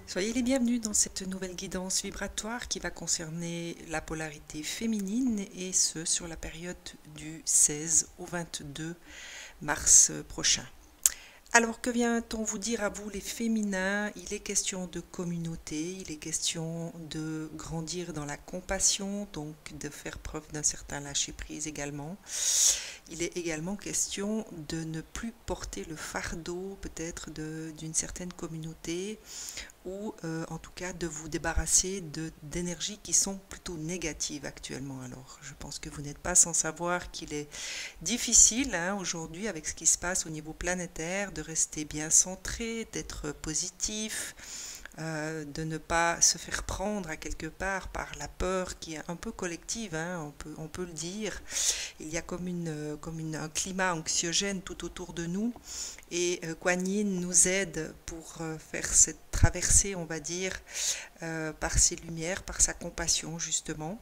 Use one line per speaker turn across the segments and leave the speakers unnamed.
Soyez les bienvenus dans cette nouvelle guidance vibratoire qui va concerner la polarité féminine et ce sur la période du 16 au 22 mars prochain. Alors que vient-on vous dire à vous les féminins? Il est question de communauté, il est question de grandir dans la compassion, donc de faire preuve d'un certain lâcher-prise également. Il est également question de ne plus porter le fardeau peut-être d'une certaine communauté ou en tout cas de vous débarrasser d'énergies qui sont plutôt négatives actuellement. Alors je pense que vous n'êtes pas sans savoir qu'il est difficile aujourd'hui avec ce qui se passe au niveau planétaire de rester bien centré, d'être positif, de ne pas se faire prendre à quelque part par la peur qui est un peu collective, on peut le dire. Il y a un climat anxiogène tout autour de nous et Kuan Yin nous aide pour faire cette traversée, on va dire, par ses lumières, par sa compassion justement.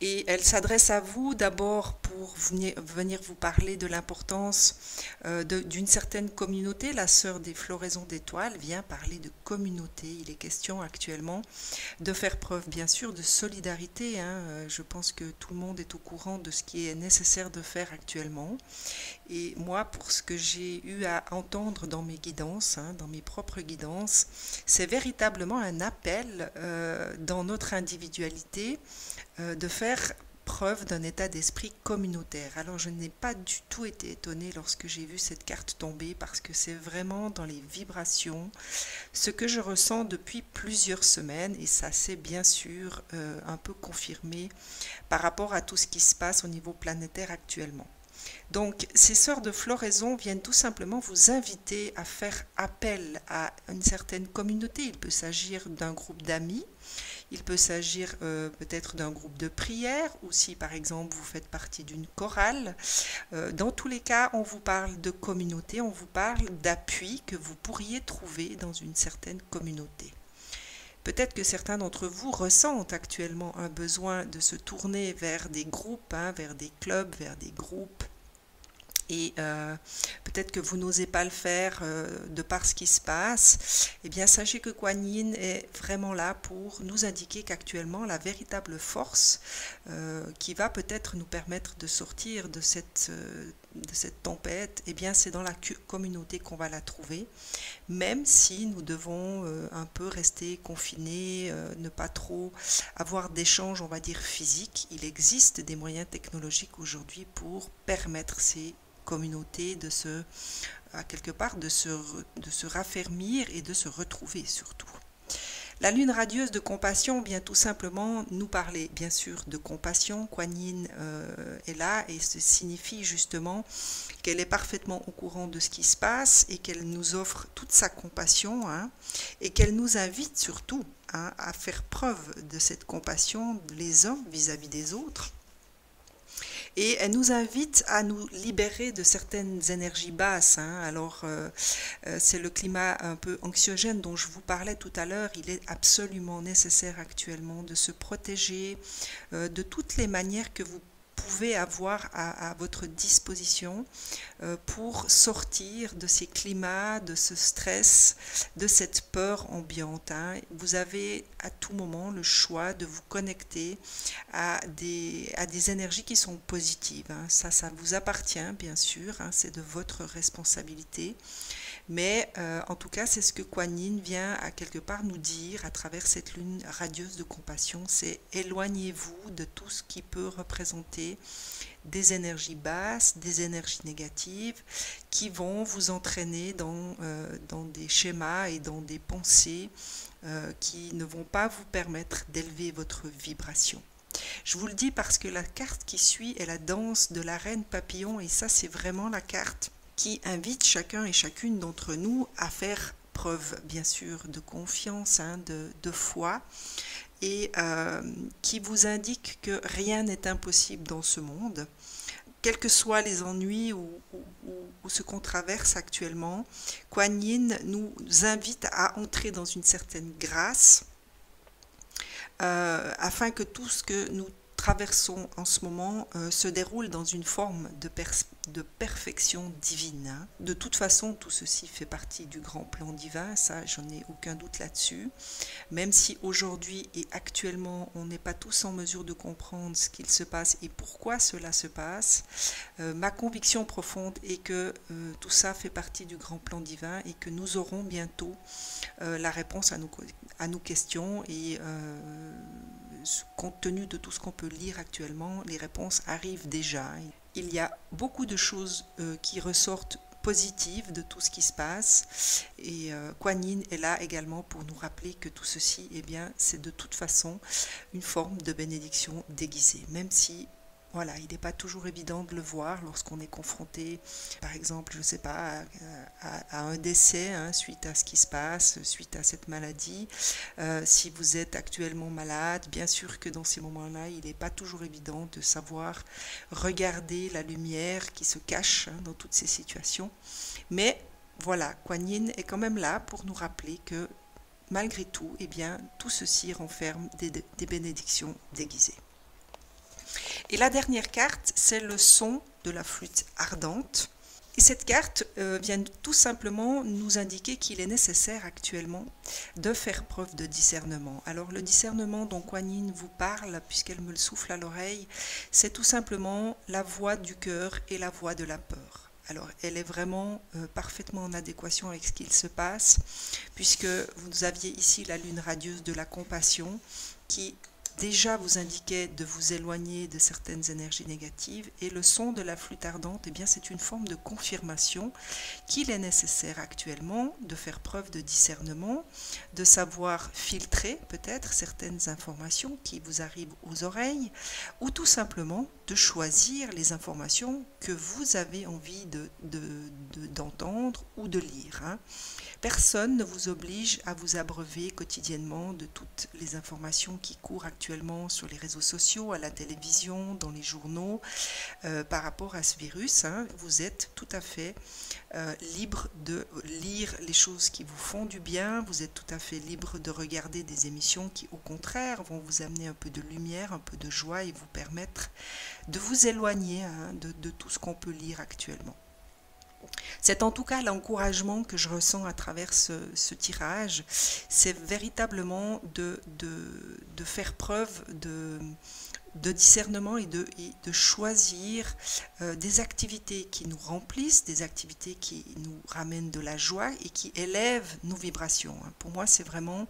Et elle s'adresse à vous d'abord pour venir vous parler de l'importance d'une certaine communauté. La sœur des floraisons d'étoiles vient parler de communauté. Il est question actuellement de faire preuve bien sûr de solidarité. Je pense que tout le monde est au courant de ce qui est nécessaire de faire actuellement. Et moi, pour ce que j'ai eu à entendre dans mes guidances, dans mes propres guidances, c'est véritablement un appel dans notre individualité de faire preuve d'un état d'esprit communautaire. Alors je n'ai pas du tout été étonnée lorsque j'ai vu cette carte tomber parce que c'est vraiment dans les vibrations ce que je ressens depuis plusieurs semaines et ça s'est bien sûr un peu confirmé par rapport à tout ce qui se passe au niveau planétaire actuellement. Donc, ces sœurs de floraison viennent tout simplement vous inviter à faire appel à une certaine communauté. Il peut s'agir d'un groupe d'amis, il peut s'agir peut-être d'un groupe de prière, ou si par exemple vous faites partie d'une chorale. Dans tous les cas, on vous parle de communauté, on vous parle d'appui que vous pourriez trouver dans une certaine communauté. Peut-être que certains d'entre vous ressentent actuellement un besoin de se tourner vers des groupes, vers des clubs, vers des groupes. Et peut-être que vous n'osez pas le faire de par ce qui se passe, eh bien sachez que Kuan Yin est vraiment là pour nous indiquer qu'actuellement la véritable force qui va peut-être nous permettre de sortir de cette tempête, eh bien c'est dans la communauté qu'on va la trouver, même si nous devons un peu rester confinés, ne pas trop avoir d'échanges, on va dire, physiques. Il existe des moyens technologiques aujourd'hui pour permettre ces communauté à quelque part de se raffermir et de se retrouver surtout. La lune radieuse de compassion vient tout simplement nous parler bien sûr de compassion. Kuan Yin est là et ce signifie justement qu'elle est parfaitement au courant de ce qui se passe et qu'elle nous offre toute sa compassion et qu'elle nous invite surtout à faire preuve de cette compassion les uns vis-à-vis des autres. Et elle nous invite à nous libérer de certaines énergies basses. Alors, c'est le climat un peu anxiogène dont je vous parlais tout à l'heure. Il est absolument nécessaire actuellement de se protéger de toutes les manières que vous pouvez avoir à votre disposition pour sortir de ces climats, de ce stress, de cette peur ambiante. Vous avez à tout moment le choix de vous connecter à des énergies qui sont positives. Ça vous appartient bien sûr, c'est de votre responsabilité. Mais en tout cas, c'est ce que Kuan Yin vient à quelque part nous dire à travers cette lune radieuse de compassion, c'est éloignez-vous de tout ce qui peut représenter des énergies basses, des énergies négatives qui vont vous entraîner dans des schémas et dans des pensées qui ne vont pas vous permettre d'élever votre vibration. Je vous le dis parce que la carte qui suit est la danse de la reine papillon et ça c'est vraiment la carte qui invite chacun et chacune d'entre nous à faire preuve bien sûr de confiance, de foi et qui vous indique que rien n'est impossible dans ce monde. Quels que soient les ennuis ou ce qu'on traverse actuellement, Kuan Yin nous invite à entrer dans une certaine grâce afin que tout ce que nous traversons en ce moment se déroule dans une forme de perfection divine. Hein. De toute façon, tout ceci fait partie du grand plan divin, ça, j'en ai aucun doute là-dessus. Même si aujourd'hui et actuellement, on n'est pas tous en mesure de comprendre ce qu'il se passe et pourquoi cela se passe, ma conviction profonde est que tout ça fait partie du grand plan divin et que nous aurons bientôt la réponse à nos questions et compte tenu de tout ce qu'on peut lire actuellement, les réponses arrivent déjà. Il y a beaucoup de choses qui ressortent positives de tout ce qui se passe et Kuan Yin est là également pour nous rappeler que tout ceci, eh bien, c'est de toute façon une forme de bénédiction déguisée, même si voilà, il n'est pas toujours évident de le voir lorsqu'on est confronté, par exemple, je ne sais pas, à un décès hein, suite à ce qui se passe, suite à cette maladie. Si vous êtes actuellement malade, bien sûr que dans ces moments-là, il n'est pas toujours évident de savoir regarder la lumière qui se cache hein, dans toutes ces situations. Mais voilà, Kuan Yin est quand même là pour nous rappeler que malgré tout, eh bien, tout ceci renferme des bénédictions déguisées. Et la dernière carte, c'est le son de la flûte ardente. Et cette carte vient tout simplement nous indiquer qu'il est nécessaire actuellement de faire preuve de discernement. Alors le discernement dont Kuan Yin vous parle, puisqu'elle me le souffle à l'oreille, c'est tout simplement la voix du cœur et la voix de la peur. Alors elle est vraiment parfaitement en adéquation avec ce qu'il se passe, puisque vous aviez ici la lune radieuse de la compassion qui déjà vous indiquait de vous éloigner de certaines énergies négatives et le son de la flûte ardente, eh bien, c'est une forme de confirmation qu'il est nécessaire actuellement de faire preuve de discernement, de savoir filtrer peut-être certaines informations qui vous arrivent aux oreilles ou tout simplement de choisir les informations que vous avez envie d'entendre ou de lire. Hein. Personne ne vous oblige à vous abreuver quotidiennement de toutes les informations qui courent actuellement sur les réseaux sociaux, à la télévision, dans les journaux, par rapport à ce virus. Hein. Vous êtes tout à fait libre de lire les choses qui vous font du bien, vous êtes tout à fait libre de regarder des émissions qui, au contraire, vont vous amener un peu de lumière, un peu de joie et vous permettre de vous éloigner hein, de tout ce qu'on peut lire actuellement. C'est en tout cas l'encouragement que je ressens à travers ce tirage, c'est véritablement de faire preuve de discernement et de choisir des activités qui nous remplissent, des activités qui nous ramènent de la joie et qui élèvent nos vibrations. Pour moi, c'est vraiment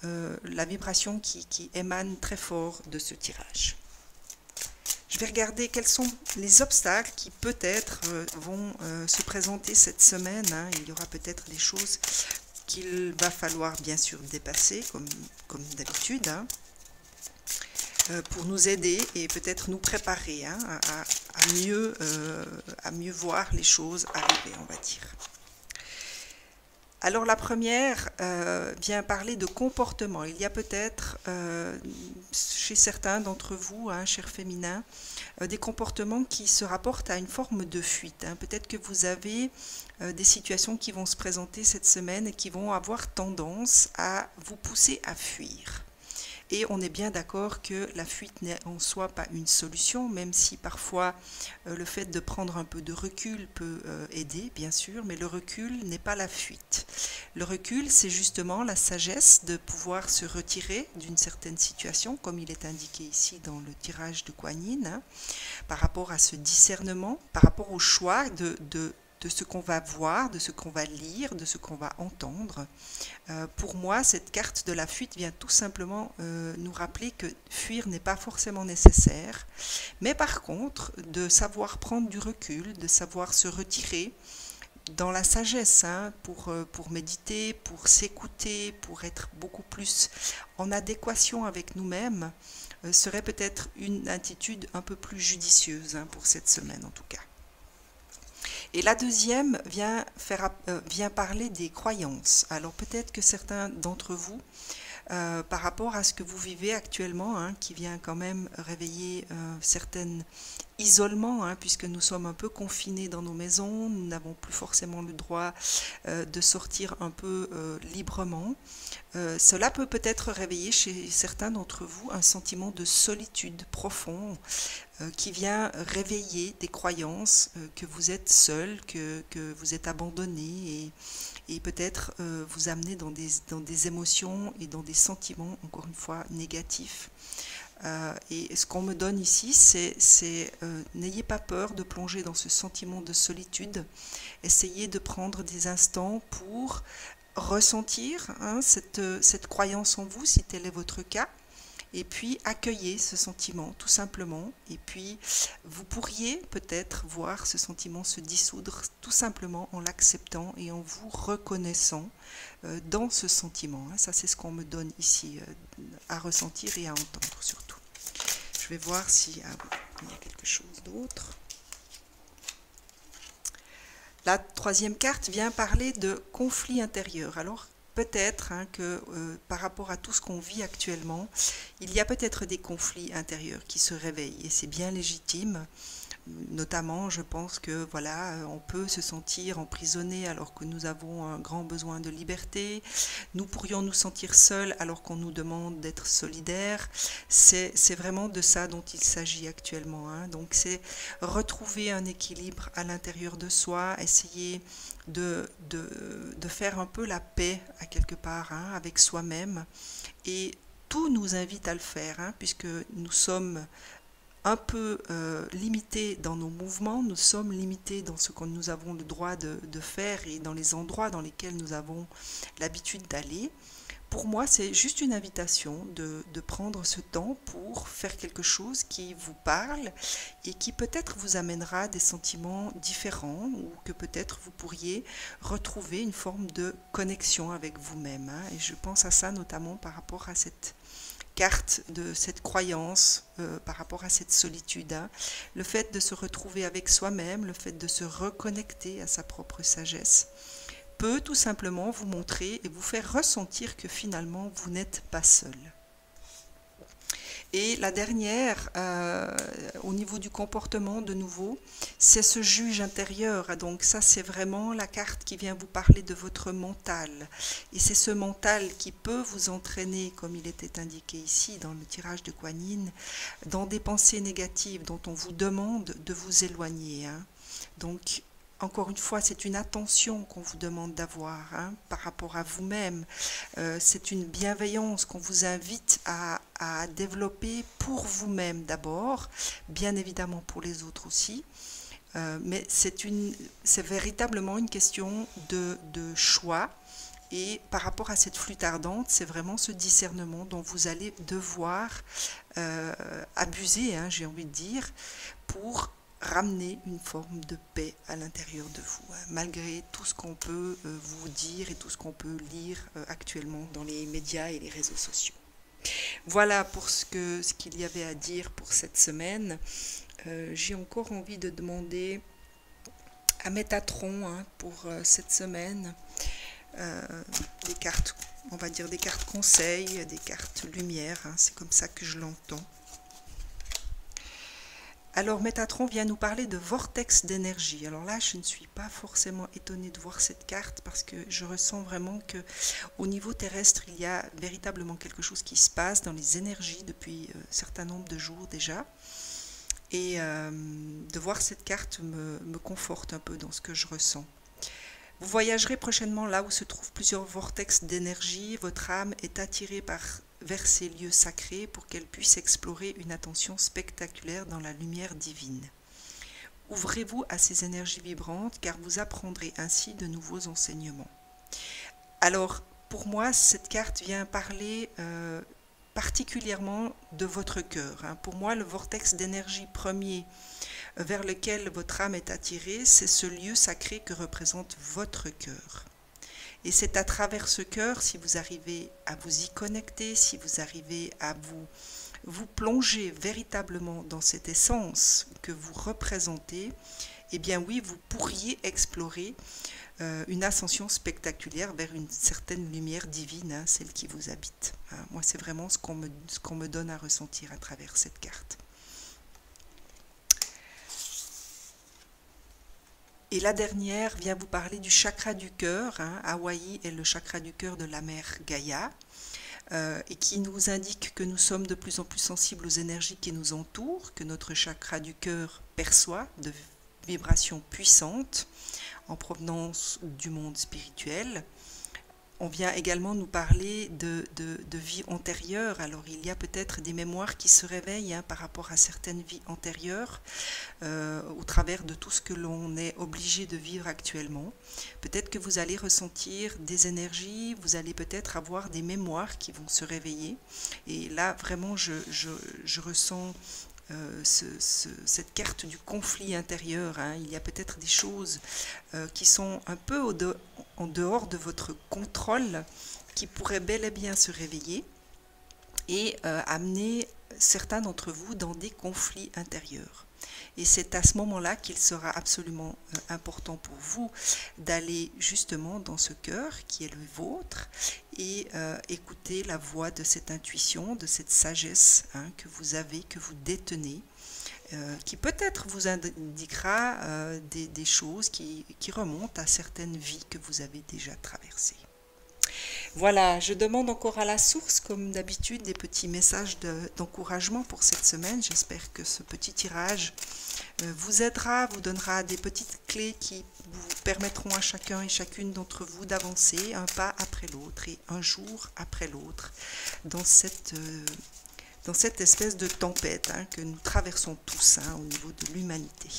la vibration qui émane très fort de ce tirage. Je vais regarder quels sont les obstacles qui peut-être vont se présenter cette semaine. Hein. Il y aura peut-être des choses qu'il va falloir bien sûr dépasser comme d'habitude hein, pour nous aider et peut-être nous préparer hein, à mieux voir les choses arriver, on va dire. Alors la première vient parler de comportement. Il y a peut-être chez certains d'entre vous, hein, chers féminins, des comportements qui se rapportent à une forme de fuite. Hein. Peut-être que vous avez des situations qui vont se présenter cette semaine et qui vont avoir tendance à vous pousser à fuir. Et on est bien d'accord que la fuite n'est en soi pas une solution, même si parfois le fait de prendre un peu de recul peut aider, bien sûr, mais le recul n'est pas la fuite. Le recul, c'est justement la sagesse de pouvoir se retirer d'une certaine situation, comme il est indiqué ici dans le tirage de Kuan Yin, hein, par rapport à ce discernement, par rapport au choix de ce qu'on va voir, de ce qu'on va lire, de ce qu'on va entendre. Pour moi, cette carte de la fuite vient tout simplement nous rappeler que fuir n'est pas forcément nécessaire, mais par contre, de savoir prendre du recul, de savoir se retirer dans la sagesse, hein, pour méditer, pour s'écouter, pour être beaucoup plus en adéquation avec nous-mêmes, serait peut-être une attitude un peu plus judicieuse hein, pour cette semaine en tout cas. Et la deuxième vient parler des croyances. Alors peut-être que certains d'entre vous, par rapport à ce que vous vivez actuellement, hein, qui vient quand même réveiller certaines isolement, hein, puisque nous sommes un peu confinés dans nos maisons, nous n'avons plus forcément le droit de sortir un peu librement. Cela peut peut-être réveiller chez certains d'entre vous un sentiment de solitude profond qui vient réveiller des croyances que vous êtes seul, que vous êtes abandonné et peut-être vous amener dans des émotions et dans des sentiments, encore une fois, négatifs. Et ce qu'on me donne ici, c'est n'ayez pas peur de plonger dans ce sentiment de solitude. Essayez de prendre des instants pour ressentir cette croyance en vous, si tel est votre cas. Et puis accueillez ce sentiment tout simplement. Et puis vous pourriez peut-être voir ce sentiment se dissoudre tout simplement en l'acceptant et en vous reconnaissant dans ce sentiment. Ça c'est ce qu'on me donne ici à ressentir et à entendre surtout. Je vais voir s'il y a quelque chose d'autre. La troisième carte vient parler de conflit intérieur. Alors peut-être que par rapport à tout ce qu'on vit actuellement, il y a peut-être des conflits intérieurs qui se réveillent et c'est bien légitime. Notamment, je pense que voilà, on peut se sentir emprisonné alors que nous avons un grand besoin de liberté. Nous pourrions nous sentir seuls alors qu'on nous demande d'être solidaires. C'est vraiment de ça dont il s'agit actuellement. Donc c'est retrouver un équilibre à l'intérieur de soi, essayer de faire un peu la paix à quelque part avec soi-même. Et tout nous invite à le faire, puisque nous sommes un peu limités dans nos mouvements, nous sommes limités dans ce que nous avons le droit de faire et dans les endroits dans lesquels nous avons l'habitude d'aller. Pour moi, c'est juste une invitation de prendre ce temps pour faire quelque chose qui vous parle et qui peut-être vous amènera des sentiments différents ou que peut-être vous pourriez retrouver une forme de connexion avec vous-même. Et je pense à ça notamment par rapport à cette carte de cette croyance par rapport à cette solitude. Le fait de se retrouver avec soi-même, le fait de se reconnecter à sa propre sagesse, peut tout simplement vous montrer et vous faire ressentir que finalement vous n'êtes pas seul. Et la dernière, au niveau du comportement de nouveau, c'est ce juge intérieur. Donc ça c'est vraiment la carte qui vient vous parler de votre mental. Et c'est ce mental qui peut vous entraîner, comme il était indiqué ici dans le tirage de Kuan Yin, dans des pensées négatives dont on vous demande de vous éloigner. Donc encore une fois, c'est une attention qu'on vous demande d'avoir par rapport à vous-même. C'est une bienveillance qu'on vous invite à développer pour vous-même d'abord, bien évidemment pour les autres aussi. Mais c'est véritablement une question de choix. Et par rapport à cette flûte ardente, c'est vraiment ce discernement dont vous allez devoir abuser, j'ai envie de dire, pour ramener une forme de paix à l'intérieur de vous, malgré tout ce qu'on peut vous dire et tout ce qu'on peut lire actuellement dans les médias et les réseaux sociaux. Voilà pour ce qu'il y avait à dire pour cette semaine. J'ai encore envie de demander à Métatron pour cette semaine des cartes, on va dire des cartes conseils, des cartes lumière, c'est comme ça que je l'entends. Alors Métatron vient nous parler de vortex d'énergie. Alors là, je ne suis pas forcément étonnée de voir cette carte parce que je ressens vraiment que au niveau terrestre, il y a véritablement quelque chose qui se passe dans les énergies depuis un certain nombre de jours déjà. Et de voir cette carte me conforte un peu dans ce que je ressens. Vous voyagerez prochainement là où se trouvent plusieurs vortex d'énergie. Votre âme est attirée vers ces lieux sacrés pour qu'elle puisse explorer une attention spectaculaire dans la lumière divine. Ouvrez-vous à ces énergies vibrantes car vous apprendrez ainsi de nouveaux enseignements. Alors, pour moi, cette carte vient parler particulièrement de votre cœur. Pour moi, le vortex d'énergie premier vers lequel votre âme est attirée, c'est ce lieu sacré que représente votre cœur. Et c'est à travers ce cœur, si vous arrivez à vous y connecter, si vous arrivez à vous plonger véritablement dans cette essence que vous représentez, eh bien oui, vous pourriez explorer une ascension spectaculaire vers une certaine lumière divine, celle qui vous habite. Moi, c'est vraiment ce qu'on me donne à ressentir à travers cette carte. Et la dernière vient vous parler du chakra du cœur. Hawaï est le chakra du cœur de la mère Gaïa, et qui nous indique que nous sommes de plus en plus sensibles aux énergies qui nous entourent, que notre chakra du cœur perçoit de vibrations puissantes en provenance du monde spirituel. On vient également nous parler de vies antérieures. Alors il y a peut-être des mémoires qui se réveillent par rapport à certaines vies antérieures, au travers de tout ce que l'on est obligé de vivre actuellement. Peut-être que vous allez ressentir des énergies, vous allez peut-être avoir des mémoires qui vont se réveiller. Et là vraiment je ressens cette carte du conflit intérieur. Il y a peut-être des choses qui sont un peu en dehors de votre contrôle, qui pourraient bel et bien se réveiller et amener certains d'entre vous dans des conflits intérieurs. Et c'est à ce moment-là qu'il sera absolument important pour vous d'aller justement dans ce cœur qui est le vôtre et écouter la voix de cette intuition, de cette sagesse que vous avez, que vous détenez, qui peut-être vous indiquera des choses qui remontent à certaines vies que vous avez déjà traversées. Voilà, je demande encore à la source, comme d'habitude, des petits messages d'encouragement pour cette semaine. J'espère que ce petit tirage vous aidera, vous donnera des petites clés qui vous permettront à chacun et chacune d'entre vous d'avancer un pas après l'autre et un jour après l'autre dans cette espèce de tempête que nous traversons tous au niveau de l'humanité.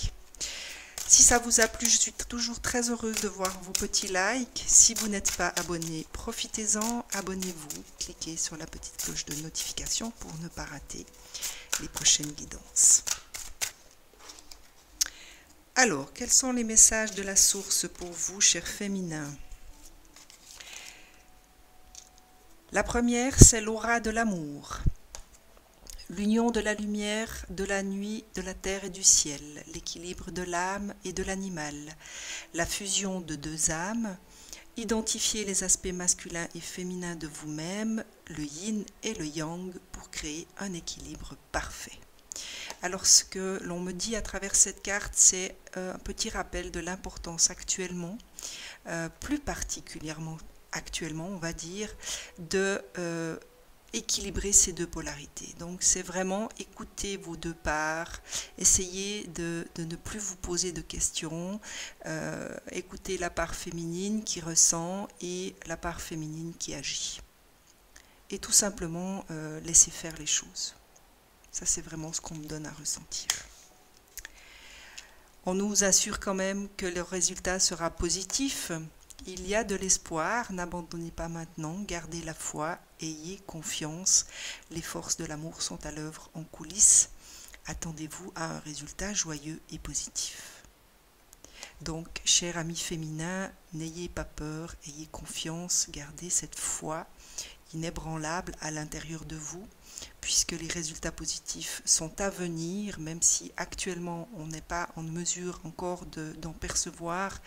Si ça vous a plu, je suis toujours très heureuse de voir vos petits likes. Si vous n'êtes pas abonné, profitez-en, abonnez-vous, cliquez sur la petite cloche de notification pour ne pas rater les prochaines guidances. Alors, quels sont les messages de la source pour vous, chers féminins? La première, c'est l'aura de l'amour. L'union de la lumière, de la nuit, de la terre et du ciel, l'équilibre de l'âme et de l'animal, la fusion de deux âmes, identifier les aspects masculins et féminins de vous-même, le yin et le yang pour créer un équilibre parfait. Alors ce que l'on me dit à travers cette carte, c'est un petit rappel de l'importance actuellement, plus particulièrement actuellement on va dire, de équilibrer ces deux polarités. Donc c'est vraiment écouter vos deux parts, essayez de ne plus vous poser de questions, écoutez la part féminine qui ressent et la part féminine qui agit. Et tout simplement laisser faire les choses. Ça c'est vraiment ce qu'on me donne à ressentir. On nous assure quand même que le résultat sera positif. Il y a de l'espoir, n'abandonnez pas maintenant, gardez la foi, ayez confiance. Les forces de l'amour sont à l'œuvre en coulisses. Attendez-vous à un résultat joyeux et positif. Donc, chers amis féminins, n'ayez pas peur, ayez confiance, gardez cette foi inébranlable à l'intérieur de vous, puisque les résultats positifs sont à venir, même si actuellement on n'est pas en mesure encore d'en percevoir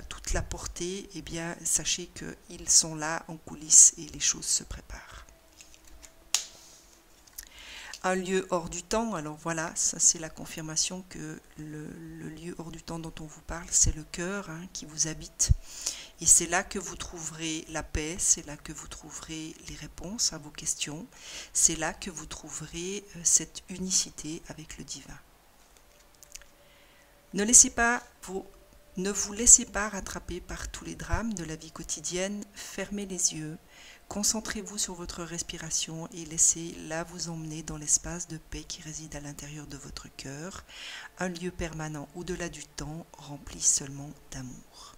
toute la portée, eh bien sachez qu'ils sont là en coulisses et les choses se préparent. Un lieu hors du temps, alors voilà, ça c'est la confirmation que le lieu hors du temps dont on vous parle, c'est le cœur qui vous habite. Et c'est là que vous trouverez la paix, c'est là que vous trouverez les réponses à vos questions, c'est là que vous trouverez cette unicité avec le divin. Ne vous laissez pas rattraper par tous les drames de la vie quotidienne, fermez les yeux, concentrez-vous sur votre respiration et laissez-la vous emmener dans l'espace de paix qui réside à l'intérieur de votre cœur, un lieu permanent au-delà du temps, rempli seulement d'amour.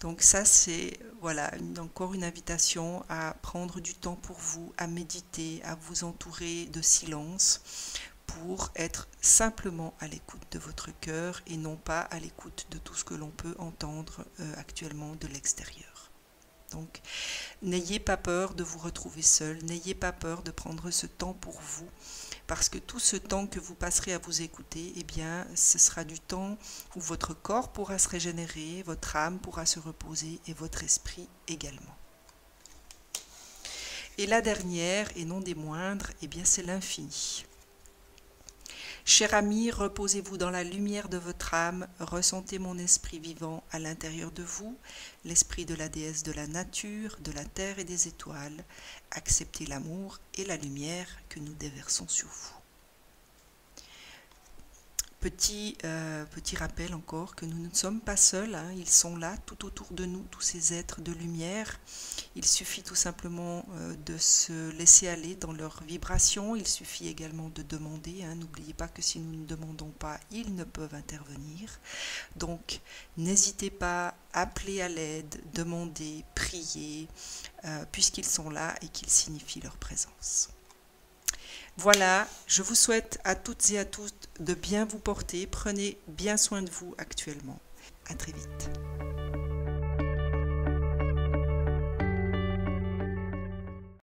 Donc ça c'est voilà encore une invitation à prendre du temps pour vous, à méditer, à vous entourer de silence pour être simplement à l'écoute de votre cœur et non pas à l'écoute de tout ce que l'on peut entendre actuellement de l'extérieur. Donc n'ayez pas peur de vous retrouver seul, n'ayez pas peur de prendre ce temps pour vous, parce que tout ce temps que vous passerez à vous écouter, eh bien, ce sera du temps où votre corps pourra se régénérer, votre âme pourra se reposer et votre esprit également. Et la dernière, et non des moindres, eh bien, c'est l'infini. Cher ami, reposez-vous dans la lumière de votre âme, ressentez mon esprit vivant à l'intérieur de vous, l'esprit de la déesse de la nature, de la terre et des étoiles. Acceptez l'amour et la lumière que nous déversons sur vous. Petit rappel encore que nous ne sommes pas seuls, hein, ils sont là tout autour de nous, tous ces êtres de lumière. Il suffit tout simplement de se laisser aller dans leurs vibrations, il suffit également de demander, hein, n'oubliez pas que si nous ne demandons pas, ils ne peuvent intervenir. Donc n'hésitez pas, appelez à l'aide, demandez, priez, puisqu'ils sont là et qu'ils signifient leur présence. Voilà, je vous souhaite à toutes et à tous de bien vous porter. Prenez bien soin de vous actuellement. À très vite.